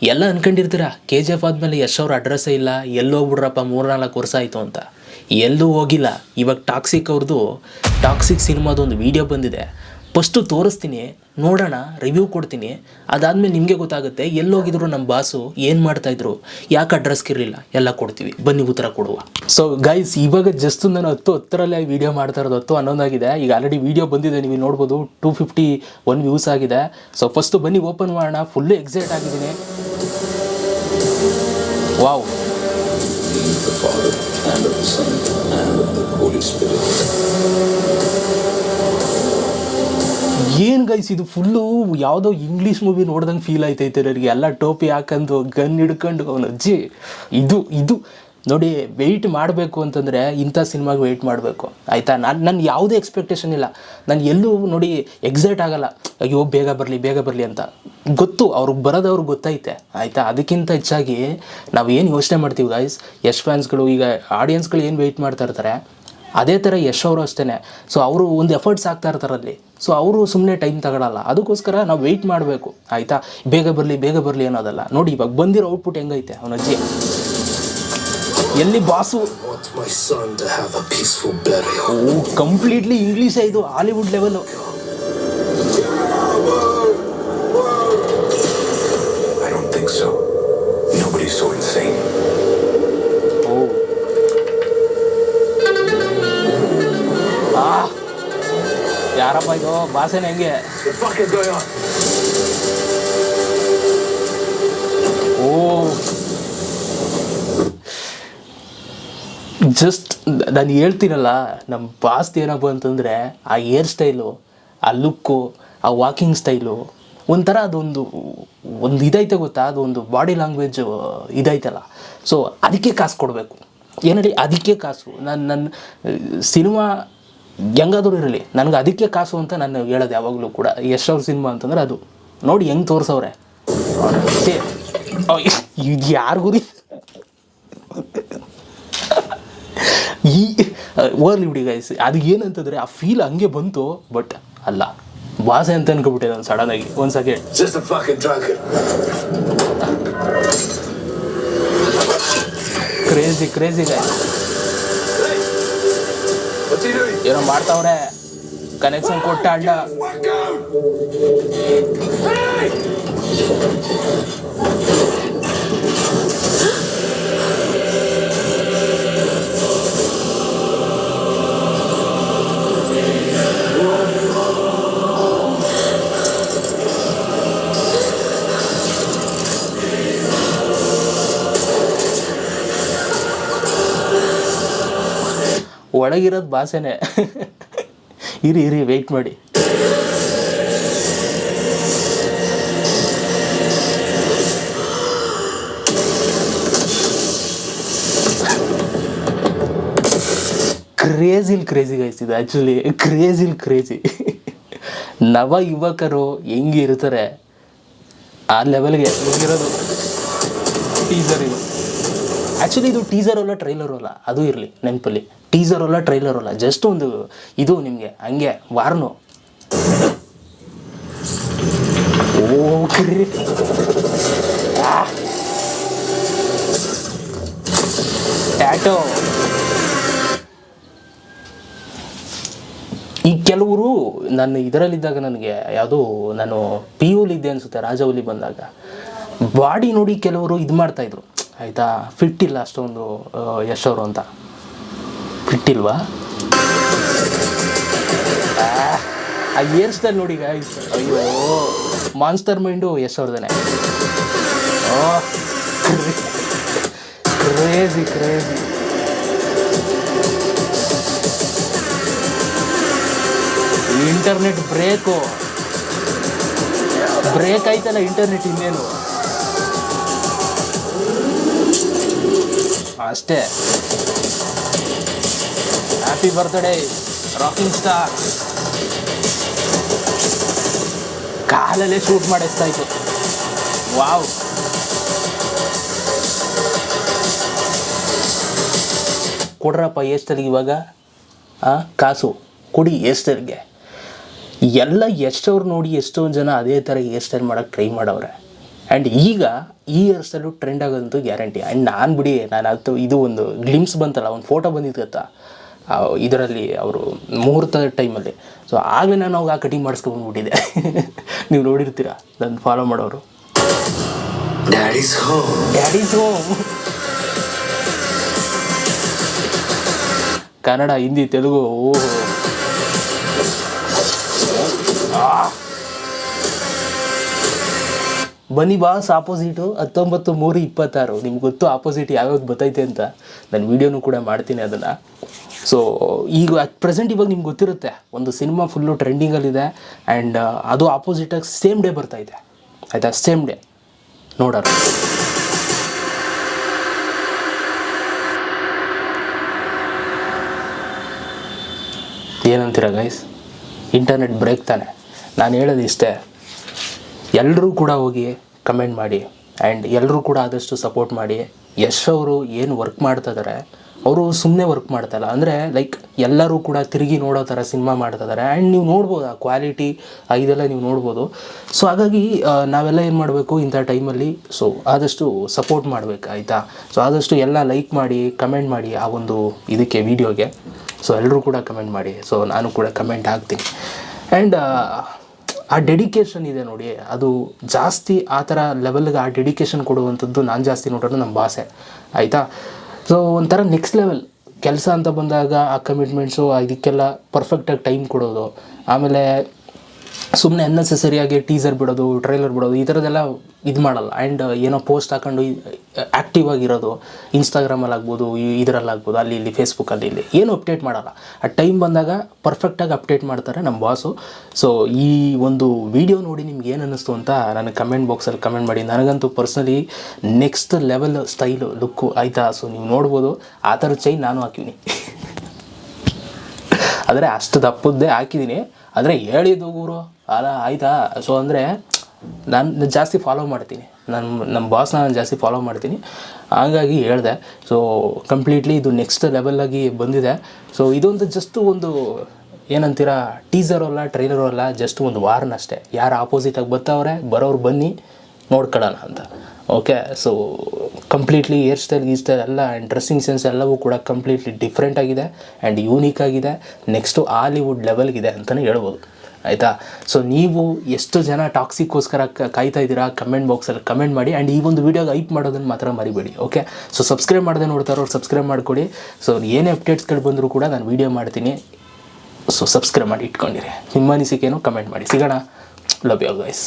ಎಲ್ಲ ಅನ್ಕೊಂಡಿರ್ತೀರ KGF ಆದಮೇಲೆ ಯಶ್ ಅವ್ರ ಅಡ್ರೆಸ್ಸೇ ಇಲ್ಲ, ಎಲ್ಲೋ ಹೋಗ್ಬಿಡ್ರಪ್ಪ 3-4 ವರ್ಷ ಆಯಿತು ಅಂತ. ಎಲ್ಲೂ ಹೋಗಿಲ್ಲ. ಇವಾಗ ಟಾಕ್ಸಿಕ್ ಅವ್ರದ್ದು ಟಾಕ್ಸಿಕ್ ಸಿನಿಮಾದೊಂದು ವೀಡಿಯೋ ಬಂದಿದೆ. ಫಸ್ಟು ತೋರಿಸ್ತೀನಿ, ನೋಡೋಣ, ರಿವ್ಯೂ ಕೊಡ್ತೀನಿ. ಅದಾದಮೇಲೆ ನಿಮಗೆ ಗೊತ್ತಾಗುತ್ತೆ ಎಲ್ಲೋಗಿದ್ರು ನಮ್ಮ ಬಾಸು, ಏನು ಮಾಡ್ತಾಯಿದ್ರು, ಯಾಕೆ ಅಡ್ರೆಸ್ಗಿರಲಿಲ್ಲ, ಎಲ್ಲ ಕೊಡ್ತೀವಿ. ಬನ್ನಿ ಉತ್ತರ ಕೊಡುವ. ಸೊ ಗೈಸ್, ಇವಾಗ ಜಸ್ಟ್ ನಾನು 10:10 ವೀಡಿಯೋ ಮಾಡ್ತಾ ಇರೋದು. 10:11 ಆಗಿದೆ. ಈಗ ಆಲ್ರೆಡಿ ವೀಡಿಯೋ ಬಂದಿದೆ, ನೀವು ನೋಡ್ಬೋದು. 251 ವ್ಯೂಸ್ ಆಗಿದೆ. ಸೊ ಫಸ್ಟು ಬನ್ನಿ ಓಪನ್ ಮಾಡೋಣ. ಫುಲ್ಲು ಎಕ್ಸೈಟ್ ಆಗಿದ್ದೀನಿ. ವಾವ್. ಏನು ಗೈಸ್, ಇದು ಫುಲ್ಲು ಯಾವುದೋ ಇಂಗ್ಲೀಷ್ ಮೂವಿ ನೋಡ್ದಂಗೆ ಫೀಲ್ ಆಯ್ತೈತೆ ನನಗೆ. ಎಲ್ಲ ಟೋಪಿ ಹಾಕೊಂಡು ಗನ್ ಹಿಡ್ಕೊಂಡು ಅವನು ಅಜ್ಜಿ. ಇದು ನೋಡಿ, ವೆಯ್ಟ್ ಮಾಡಬೇಕು ಅಂತಂದರೆ ಇಂಥ ಸಿನಿಮಾಗೆ ವೆಯ್ಟ್ ಮಾಡಬೇಕು, ಆಯಿತಾ. ನಾನು ಯಾವುದೇ ಎಕ್ಸ್ಪೆಕ್ಟೇಷನ್ ಇಲ್ಲ. ನಾನು ಎಲ್ಲೂ ನೋಡಿ ಎಕ್ಸೈಟ್ ಆಗಲ್ಲ, ಅಯ್ಯೋ ಬೇಗ ಬರಲಿ ಅಂತ. ಗೊತ್ತು ಅವ್ರಿಗೆ ಬರೋದವ್ರಿಗೆ ಗೊತ್ತೈತೆ, ಆಯಿತಾ. ಅದಕ್ಕಿಂತ ಹೆಚ್ಚಾಗಿ ನಾವು ಏನು ಯೋಚನೆ ಮಾಡ್ತೀವಿ ಗೈಸ್, ಯಶ್ ಫ್ಯಾನ್ಸ್ಗಳು, ಈಗ ಆಡಿಯನ್ಸ್ಗಳು ಏನು ವೆಯ್ಟ್ ಮಾಡ್ತಾ ಇರ್ತಾರೆ, ಅದೇ ಥರ ಯಶ್ ಅವರು ಅಷ್ಟೇ. ಸೊ ಅವರು ಒಂದು ಎಫರ್ಟ್ಸ್ ಆಗ್ತಾ ಇರ್ತಾರಲ್ಲಿ. ಸೊ ಅವರು ಸುಮ್ಮನೆ ಟೈಮ್ ತಗೊಳ್ಳಲ್ಲ. ಅದಕ್ಕೋಸ್ಕರ ನಾವು ವೆಯ್ಟ್ ಮಾಡಬೇಕು, ಆಯಿತಾ. ಬೇಗ ಬರಲಿ ಅನ್ನೋದಲ್ಲ. ನೋಡಿ ಇವಾಗ ಬಂದಿರೋ ಔಟ್ಪುಟ್ ಹೆಂಗೈತೆ ಅವನ ಅಜ್ಜಿ. ಎಲ್ಲಿ ಬಾಸು, ಕಂಪ್ಲೀಟ್ಲಿ ಇಂಗ್ಲೀಷೇ, ಇದು ಹಾಲಿವುಡ್ ಲೆವೆಲು. ಯಾರಪ್ಪ ಇದು, ಭಾಷೆನ ಹೆಂಗೆ? ಜಸ್ಟ್ ನಾನು ಹೇಳ್ತೀನಲ್ಲ, ನಮ್ಮ ಬಾಸ್ದು ಏನಪ್ಪ ಅಂತಂದರೆ ಆ ಹೇರ್ ಸ್ಟೈಲು, ಆ ಲುಕ್ಕು, ಆ ವಾಕಿಂಗ್ ಸ್ಟೈಲು, ಒಂಥರ ಅದೊಂದು ಇದೈತೆ ಗೊತ್ತಾ, ಅದೊಂದು ಬಾಡಿ ಲ್ಯಾಂಗ್ವೇಜು ಇದೈತಲ್ಲ. ಸೊ ಅದಕ್ಕೆ ಕಾಸು ಕೊಡಬೇಕು. ಏನೇಳಿ ಅದಕ್ಕೆ ಕಾಸು. ನನ್ನ ಸಿನಿಮಾ ಹೆಂಗಾದರೂ ಇರಲಿ, ನನಗೆ ಅದಕ್ಕೆ ಕಾಸು ಅಂತ ನಾನು ಹೇಳೋದು ಯಾವಾಗಲೂ ಕೂಡ. ಯಶ್ ಅವ್ರ ಸಿನಿಮಾ ಅಂತಂದರೆ ಅದು ನೋಡಿ ಹೆಂಗೆ ತೋರಿಸವ್ರೆ. ಇದು ಯಾರಿಗೂ ಓರ್ಲಿ ಬಿಡಿ ಗೈಸ್. ಅದು ಏನಂತಂದರೆ ಆ ಫೀಲ್ ಹಂಗೆ ಬಂತು, ಬಟ್ ಅಲ್ಲ, ಭಾಷೆ ಅಂತ ಅನ್ಕೊಬಿಟ್ಟೆ ನಾನು ಸಡನ್ನಾಗಿ. ಒಂದು ಸೆಕೆಂಡ್. Crazy guys. ಏನೋ ಮಾಡ್ತಾವ್ರೆ, ಕನೆಕ್ಷನ್ ಕೊಟ್ಟ ಅಣ್ಣ. ಒಳಗಿರೋದು ಭಾಷೆನೇ. ಇರಿ ವೆಯ್ಟ್ ಮಾಡಿ. ಕ್ರೇಜಿ ಗೈಸ್ ಇದು. Actually crazy. ನವ ಯುವಕರು ಹೆಂಗಿರ್ತಾರೆ ಆ ಲೆವೆಲ್ಗೆ ಹೋಗಿರೋದು ಟೀಸರ್ ಇದು. ಆ್ಯಕ್ಚುಲಿ ಇದು ಟೀಸರ್ ಅಲ್ಲ, ಟ್ರೈಲರು ಅಲ್ಲ, ಅದು ಇರಲಿ ನೆನಪಲ್ಲಿ. ಟೀಸರ್ ಅಲ್ಲ, ಟ್ರೈಲರ್ ಅಲ್ಲ, ಜಸ್ಟ್ ಒಂದು ಇದು ನಿಮಗೆ ಹಂಗೆ ವಾರ್ನು. ಟ್ಯಾಟೋ. ಈ ಕೆಲವರು ನಾನು ಇದರಲ್ಲಿದ್ದಾಗ, ನನಗೆ ಯಾವುದೋ ನಾನು PU ಇದ್ದೆ ಅನಿಸುತ್ತೆ, ರಾಜವಲಿ ಬಂದಾಗ ಬಾಡಿ ನೋಡಿ ಕೆಲವರು ಇದು ಮಾಡ್ತಾಯಿದ್ರು, ಆಯಿತಾ. ಫಿಟ್ ಇಲ್ಲ ಅಷ್ಟೊಂದು ಯಶ್ ಅವರು ಅಂತ. ಫಿಟ್ ಇಲ್ವಾ? ಆ ಹೇರ್ ಸ್ಟೈಲ್ ನೋಡಿ ಗಾಯ್ಸ್, ಅಯ್ಯೋ ಮಾನ್ಸ್ಟರ್ ಮೈಂಡು ಯಶ್ ಅವ್ರದೇನೆ. ಕ್ರೇಜಿ ಇಂಟರ್ನೆಟ್ ಬ್ರೇಕ್ ಆಯ್ತಲ್ಲ ಇಂಟರ್ನೆಟ್, ಇನ್ನೇನು ಅಷ್ಟೇ. Happy birthday rocking star. ಕಾಲಲ್ಲೇ ಶೂಟ್ ಮಾಡಿಸ್ತಾಯಿತ್ತು. ವಾವ್. ಕೊಡ್ರಪ್ಪ ಎಷ್ಟರಿಗೆ ಇವಾಗ ಕಾಸು ಕೊಡಿ ಹೇರ್ ಎಲ್ಲ ಎಷ್ಟವ್ರು ನೋಡಿ ಎಷ್ಟೊಂದು ಜನ ಅದೇ ಥರ ಹೇರ್ ಸ್ಟೈಲ್ ಮಾಡೋಕ್ಕೆ ಟ್ರೈ ಮಾಡವ್ರೆ, ಆ್ಯಂಡ್ ಈಗ ಈ ಹೇರ್ ಸ್ಟೈಲು ಟ್ರೆಂಡ್ ಆಗೋದಂತೂ ಗ್ಯಾರಂಟಿ. ಆ್ಯಂಡ್ ನಾನು ಬಿಡಿ ಅದು ಇದು ಒಂದು ಗ್ಲಿಮ್ಸ್ ಬಂತಲ್ಲ, ಒಂದು ಫೋಟೋ ಬಂದಿತ್ತು ಗೊತ್ತಾ ಇದರಲ್ಲಿ ಅವರು ಮುಹೂರ್ತದ ಟೈಮಲ್ಲಿ. ಸೊ ಆಗಲೇ ನಾನು ಅವಾಗ ಆ ಕಟಿಂಗ್ ಮಾಡಿಸ್ಕೊಂಡ್ಬಿಟ್ಟಿದ್ದೆ. ನೀವು ನೋಡಿರ್ತೀರ ನನ್ನ ಫಾಲೋ ಮಾಡೋರು. Daddies home Kannada, Hindi, Telugu. ಬನ್ನಿ ಬಾಸ್ ಆಪೋಸಿಟು 19/3/26. ನಿಮ್ಗೆ ಗೊತ್ತು ಆಪೋಸಿಟ್ ಯಾವ್ಯಾವ್ದು ಬರ್ತೈತೆ ಅಂತ. ನಾನು ವೀಡಿಯೋನು ಕೂಡ ಮಾಡ್ತೀನಿ ಅದನ್ನು. ಸೊ ಈಗ ಅಟ್ ಪ್ರೆಸೆಂಟ್ ಇವಾಗ ನಿಮ್ಗೆ ಗೊತ್ತಿರುತ್ತೆ, ಒಂದು ಸಿನಿಮಾ ಫುಲ್ಲು ಟ್ರೆಂಡಿಂಗಲ್ಲಿದೆ ಆ್ಯಂಡ್ ಅದು ಆಪೋಸಿಟಾಗಿ ಸೇಮ್ ಡೇ ಬರ್ತಾಯಿದೆ ಆಯಿತಾ, ಸೇಮ್ ಡೇ ನೋಡೋಣ. ಏನಂತೀರ ಗೈಸ್? ಇಂಟರ್ನೆಟ್ ಬ್ರೇಕ್ ತಾನೆ. ನಾನು ಹೇಳೋದು ಇಷ್ಟೇ, ಎಲ್ಲರೂ ಕೂಡ ಹೋಗಿ ಕಮೆಂಟ್ ಮಾಡಿ ಆ್ಯಂಡ್ ಎಲ್ಲರೂ ಕೂಡ ಆದಷ್ಟು ಸಪೋರ್ಟ್ ಮಾಡಿ. ಯಶ್ ಅವರು ಏನು ವರ್ಕ್ ಮಾಡ್ತಾಯಿದ್ದಾರೆ, ಅವರು ಸುಮ್ಮನೆ ವರ್ಕ್ ಮಾಡ್ತಾಯಿಲ್ಲ, ಅಂದರೆ ಲೈಕ್ ಎಲ್ಲರೂ ಕೂಡ ತಿರುಗಿ ನೋಡೋ ಥರ ಸಿನಿಮಾ ಮಾಡ್ತಾಯಿದ್ದಾರೆ. ಆ್ಯಂಡ್ ನೀವು ನೋಡ್ಬೋದು ಆ ಕ್ವಾಲಿಟಿ ಇದೆಲ್ಲ ನೀವು ನೋಡ್ಬೋದು. ಸೊ ಹಾಗಾಗಿ ನಾವೆಲ್ಲ ಏನು ಮಾಡಬೇಕು ಇಂಥ ಟೈಮಲ್ಲಿ, ಸೊ ಆದಷ್ಟು ಸಪೋರ್ಟ್ ಮಾಡಬೇಕು ಆಯಿತಾ. ಸೊ ಆದಷ್ಟು ಎಲ್ಲ ಲೈಕ್ ಮಾಡಿ, ಕಮೆಂಟ್ ಮಾಡಿ ಆ ಒಂದು ಇದಕ್ಕೆ ವೀಡಿಯೋಗೆ. ಸೊ ಎಲ್ಲರೂ ಕೂಡ ಕಮೆಂಟ್ ಮಾಡಿ. ಸೊ ನಾನು ಕೂಡ ಕಮೆಂಟ್ ಹಾಕ್ತೀನಿ. ಆ್ಯಂಡ್ ಆ ಡೆಡಿಕೇಶನ್ ಇದೆ ನೋಡಿ, ಅದು ಜಾಸ್ತಿ ಆ ಥರ ಲೆವೆಲ್ಗೆ ಆ ಡೆಡಿಕೇಶನ್ ಕೊಡುವಂಥದ್ದು ನಾನು ಜಾಸ್ತಿ ನೋಡೋದು ನಮ್ಮ ಬಾಸೆ ಆಯಿತಾ. ಸೊ ಒಂಥರ ನೆಕ್ಸ್ಟ್ ಲೆವೆಲ್ ಕೆಲಸ ಅಂತ ಬಂದಾಗ ಆ ಕಮಿಟ್ಮೆಂಟ್ಸು ಇದಕ್ಕೆಲ್ಲ ಪರ್ಫೆಕ್ಟಾಗಿ ಟೈಮ್ ಕೊಡೋದು. ಆಮೇಲೆ ಸುಮ್ಮನೆ ಅನ್ನೆಸೆಸರಿಯಾಗಿ ಟೀಸರ್ ಬಿಡೋದು, ಟ್ರೈಲರ್ ಬಿಡೋದು, ಈ ಥರದ್ದೆಲ್ಲ ಇದು ಮಾಡಲ್ಲ. ಆ್ಯಂಡ್ ಏನೋ ಪೋಸ್ಟ್ ಹಾಕೊಂಡು ಆ್ಯಕ್ಟಿವ್ ಆಗಿರೋದು ಇನ್ಸ್ಟಾಗ್ರಾಮಲ್ಲಿ ಆಗ್ಬೋದು, ಇದರಲ್ಲಾಗ್ಬೋದು, ಅಲ್ಲಿ ಇಲ್ಲಿ ಫೇಸ್ಬುಕ್ಕಲ್ಲಿ ಇಲ್ಲಿ ಏನು ಅಪ್ಡೇಟ್ ಮಾಡಲ್ಲ. ಆ ಟೈಮ್ ಬಂದಾಗ ಪರ್ಫೆಕ್ಟಾಗಿ ಅಪ್ಡೇಟ್ ಮಾಡ್ತಾರೆ ನಮ್ಮ ಬಾಸು. ಸೊ ಈ ಒಂದು ವಿಡಿಯೋ ನೋಡಿ ನಿಮ್ಗೆ ಏನು ಅನ್ನಿಸ್ತು ಅಂತ ನನಗೆ ಕಮೆಂಟ್ ಬಾಕ್ಸಲ್ಲಿ ಕಮೆಂಟ್ ಮಾಡಿ. ನನಗಂತೂ personally next level style look ಆಯಿತಾ. ಸೊ ನೀವು ನೋಡ್ಬೋದು ಆ ಥರ ಚೈನ್ ನಾನು ಹಾಕಿದ್ದೀನಿ. ಆದರೆ ಅಷ್ಟು ದಪ್ಪದ್ದೇ ಹಾಕಿದ್ದೀನಿ, ಆದರೆ ಹೇಳಿದ್ದು ಗುರು ಅಲ್ಲ ಆಯಿತಾ. ಸೊ ಅಂದರೆ ನಾನು ಜಾಸ್ತಿ ಫಾಲೋ ಮಾಡ್ತೀನಿ, ನಮ್ಮ ಬಾಸ್ನ ನಾನು ಜಾಸ್ತಿ ಫಾಲೋ ಮಾಡ್ತೀನಿ, ಹಾಗಾಗಿ ಹೇಳಿದೆ. ಸೊ ಕಂಪ್ಲೀಟ್ಲಿ ಇದು ನೆಕ್ಸ್ಟ್ ಲೆವೆಲ್ಲಾಗಿ ಬಂದಿದೆ. ಸೊ ಇದೊಂದು ಜಸ್ಟ್ ಒಂದು ಏನಂತೀರ, ಟೀಸರು ಅಲ್ಲ, ಟ್ರೈಲರು ಅಲ್ಲ, ಜಸ್ಟ್ ಒಂದು ವಾರ್ನ್ ಅಷ್ಟೇ. ಯಾರು ಆಪೋಸಿಟಾಗಿ ಬರೋರು ಬನ್ನಿ ನೋಡ್ಕೊಳ್ಳೋಣ ಅಂತ. Okay. So completely hair style ಎಲ್ಲ ಆ್ಯಂಡ್ ಡ್ರೆಸ್ಸಿಂಗ್ ಸೆನ್ಸ್ ಎಲ್ಲವೂ ಕೂಡ ಕಂಪ್ಲೀಟ್ಲಿ ಡಿಫ್ರೆಂಟ್ ಆಗಿದೆ ಆ್ಯಂಡ್ ಯೂನಿಕ್ ಆಗಿದೆ. ನೆಕ್ಸ್ಟು ಹಾಲಿವುಡ್ ಲೆವೆಲ್ಗಿದೆ ಅಂತಲೇ ಹೇಳ್ಬೋದು ಆಯಿತಾ. ಸೊ ನೀವು ಎಷ್ಟು ಜನ ಟಾಕ್ಸಿಕ್ಕೋಸ್ಕರ ಕಾಯ್ತಾ ಇದ್ದೀರಾ ಕಮೆಂಟ್ ಬಾಕ್ಸಲ್ಲಿ ಕಮೆಂಟ್ ಮಾಡಿ. ಆ್ಯಂಡ್ ಈ ಒಂದು ವೀಡಿಯೋಗೆ ಹೈಪ್ ಮಾಡೋದನ್ನು ಮಾತ್ರ ಮರಿಬೇಡಿ. ಓಕೆ. ಸೊ ಸಬ್ಸ್ಕ್ರೈಬ್ ಮಾಡದೆ ನೋಡ್ತಾರೋ ಸಬ್ಸ್ಕ್ರೈಬ್ ಮಾಡಿಕೊಡಿ. ಸೊ ಏನೇ ಅಪ್ಡೇಟ್ಸ್ಗಳು ಬಂದರೂ ಕೂಡ ನಾನು ವೀಡಿಯೋ ಮಾಡ್ತೀನಿ. ಸೊ ಸಬ್ಸ್ಕ್ರೈಬ್ ಮಾಡಿ ಇಟ್ಕೊಂಡಿರಿ. ನಿಮ್ಮ ಅನಿಸಿಕೆನೂ ಕಮೆಂಟ್ ಮಾಡಿ. ಸಿಗೋಣ. Love you guys.